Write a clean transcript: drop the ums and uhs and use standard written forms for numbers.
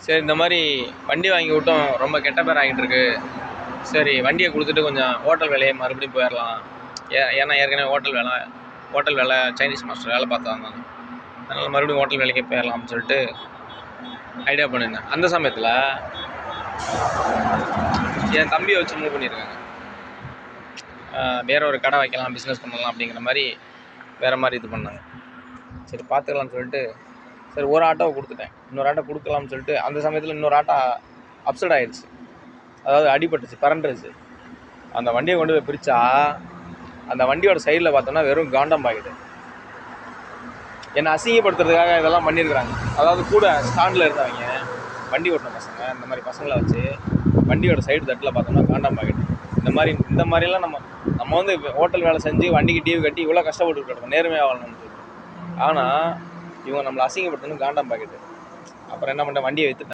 சரி இந்த மாதிரி வண்டி வாங்கி விட்டோம், ரொம்ப கெட்ட பேர் ஆகிட்டு இருக்கு. சரி வண்டியை கொடுத்துட்டு கொஞ்சம் ஹோட்டல் வேலையை மறுபடியும் போயிடலாம். ஏன்னா ஏற்கனவே ஹோட்டல் வேலை சைனீஸ் மாஸ்டர் வேலை பார்த்தாங்க. அதனால் மறுபடியும் ஹோட்டல் வேலைக்கே போயிடலாம்னு சொல்லிட்டு ஐடியா பண்ணியிருந்தேன். அந்த சமயத்தில் என் தம்பியை வச்சு மூவ் பண்ணியிருக்காங்க. வேற ஒரு கடை வைக்கலாம், பிஸ்னஸ் பண்ணலாம் அப்படிங்கிற மாதிரி வேறு மாதிரி இது பண்ணாங்க. சரி பார்த்துக்கலாம்னு சொல்லிட்டு சரி ஒரு ஆட்டோவை கொடுத்துட்டேன். இன்னொரு ஆட்டோ கொடுக்கலாம்னு சொல்லிட்டு அந்த சமயத்தில் இன்னொரு ஆட்டோ அப்செட் ஆகிடுச்சு. அதாவது அடிபட்டுச்சு, பறண்டுருச்சு. அந்த வண்டியை கொண்டு போய் பிரித்தா அந்த வண்டியோட சைடில் பார்த்தோம்னா வெறும் காண்டம் பாக்கெட்டு. என்னை அசிங்கப்படுத்துறதுக்காக இதெல்லாம் பண்ணியிருக்கிறாங்க. அதாவது கூட ஸ்டாண்டில் இருந்தவங்க வண்டி ஓட்டின பசங்க, இந்த மாதிரி பசங்களை வச்சு வண்டியோட சைடு தட்டில் பார்த்தோம்னா காண்டம் பாக்கெட்டு. இந்த மாதிரிலாம் நம்ம வந்து ஹோட்டல் வேலை செஞ்சு வண்டிக்கு டியூ கட்டி இவ்வளோ கஷ்டப்பட்டு இருக்கோம் நேர்மையாக வாழணும்னு சொல்லிட்டு. ஆனால் இவங்க நம்மளை அசிங்கப்படுத்தணும் காண்டம் பாக்கெட்டு. அப்புறம் என்ன பண்ணிட்டேன், வண்டியை விற்றுட்டேன்.